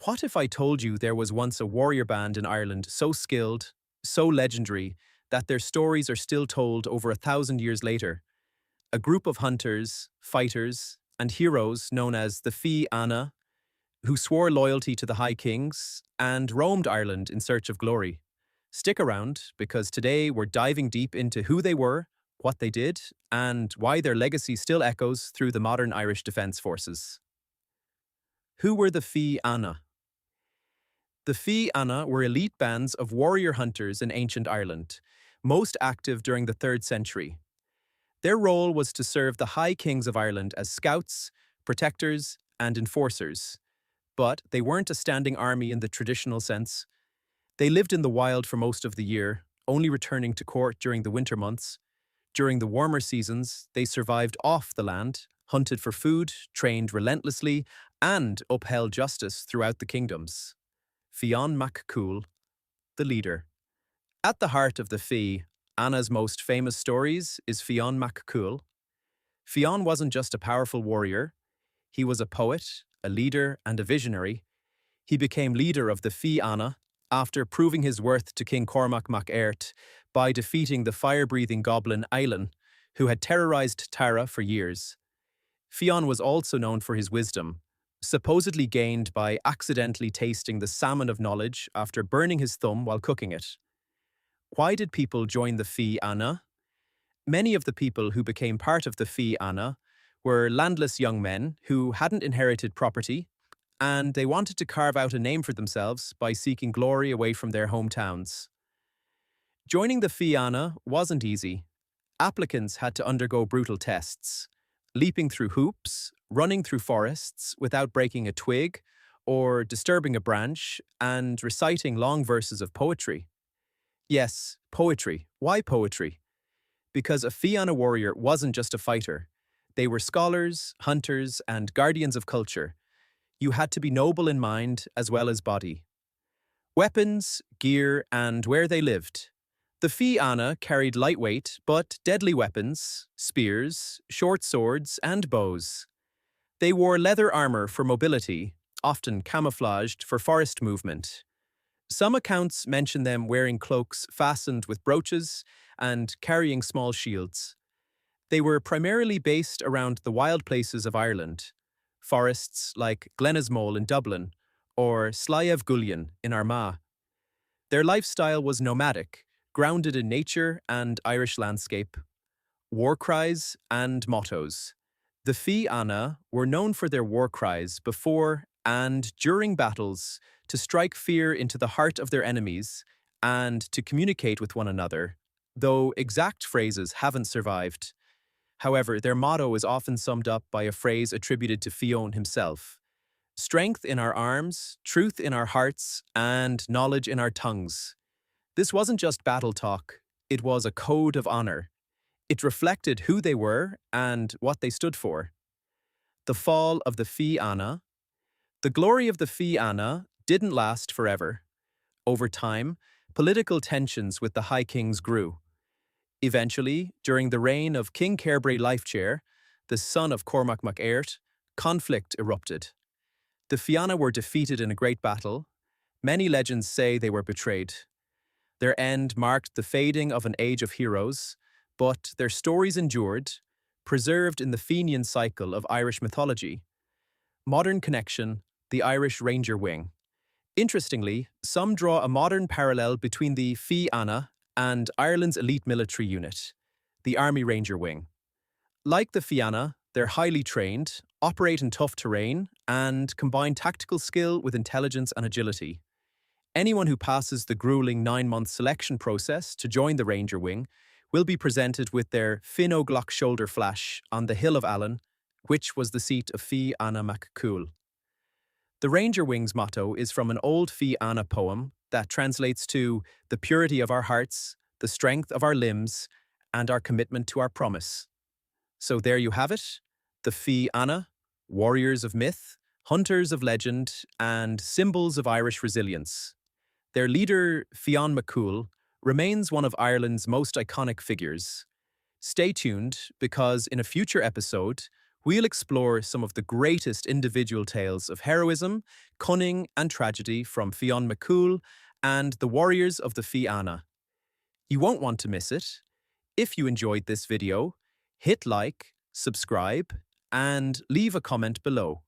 What if I told you there was once a warrior band in Ireland so skilled, so legendary, that their stories are still told over 1,000 years later? A group of hunters, fighters, and heroes known as the Fianna, who swore loyalty to the High Kings and roamed Ireland in search of glory. Stick around, because today we're diving deep into who they were, what they did, and why their legacy still echoes through the modern Irish Defence Forces. Who were the Fianna? The Fianna were elite bands of warrior hunters in ancient Ireland, most active during the 3rd century. Their role was to serve the High Kings of Ireland as scouts, protectors, and enforcers. But they weren't a standing army in the traditional sense. They lived in the wild for most of the year, only returning to court during the winter months. During the warmer seasons, they survived off the land, hunted for food, trained relentlessly, and upheld justice throughout the kingdoms. Fionn Mac Cumhaill, the leader. At the heart of the Fianna's most famous stories is Fionn Mac Cumhaill. Fionn wasn't just a powerful warrior. He was a poet, a leader, and a visionary. He became leader of the Fianna after proving his worth to King Cormac Mac Airt by defeating the fire-breathing goblin Eilean, who had terrorized Tara for years. Fionn was also known for his wisdom, supposedly gained by accidentally tasting the Salmon of Knowledge after burning his thumb while cooking it. Why did people join the Fianna? Many of the people who became part of the Fianna were landless young men who hadn't inherited property, and they wanted to carve out a name for themselves by seeking glory away from their hometowns. Joining the Fianna wasn't easy. Applicants had to undergo brutal tests, leaping through hoops, running through forests without breaking a twig or disturbing a branch, and reciting long verses of poetry. Yes, poetry. Why poetry? Because a Fianna warrior wasn't just a fighter. They were scholars, hunters, and guardians of culture. You had to be noble in mind as well as body. Weapons, gear, and where they lived. The Fianna carried lightweight but deadly weapons, spears, short swords, and bows. They wore leather armor for mobility, often camouflaged for forest movement. Some accounts mention them wearing cloaks fastened with brooches and carrying small shields. They were primarily based around the wild places of Ireland, forests like Glenismole in Dublin or Slieve Gullion in Armagh. Their lifestyle was nomadic, grounded in nature and Irish landscape. War cries and mottos. The Fianna were known for their war cries before and during battles to strike fear into the heart of their enemies and to communicate with one another, though exact phrases haven't survived. However, their motto is often summed up by a phrase attributed to Fionn himself: strength in our arms, truth in our hearts, and knowledge in our tongues. This wasn't just battle talk, it was a code of honor. It reflected who they were and what they stood for. The fall of the Fianna. The glory of the Fianna didn't last forever. Over time, political tensions with the High Kings grew. Eventually, during the reign of King Cairbre Lifechair, the son of Cormac Mac Airt, conflict erupted. The Fianna were defeated in a great battle. Many legends say they were betrayed. Their end marked the fading of an age of heroes, but their stories endured, preserved in the Fenian Cycle of Irish mythology. Modern connection: the Irish Ranger Wing. Interestingly, some draw a modern parallel between the Fianna and Ireland's elite military unit, the Army Ranger Wing. Like the Fianna, they're highly trained, operate in tough terrain, and combine tactical skill with intelligence and agility. Anyone who passes the grueling 9-month selection process to join the Ranger Wing will be presented with their Fionn Mac shoulder flash on the Hill of Allen, which was the seat of Fionn Mac Cumhaill. The Ranger Wing's motto is from an old Fianna poem that translates to the purity of our hearts, the strength of our limbs, and our commitment to our promise. So there you have it, the Fianna, warriors of myth, hunters of legend, and symbols of Irish resilience. Their leader, Fionn Mac Cumhaill, remains one of Ireland's most iconic figures. Stay tuned, because in a future episode, We'll explore some of the greatest individual tales of heroism, cunning, and tragedy from Fionn Mac Cumhaill and the warriors of the Fianna. You won't want to miss it. If you enjoyed this video, hit like, subscribe, and leave a comment below.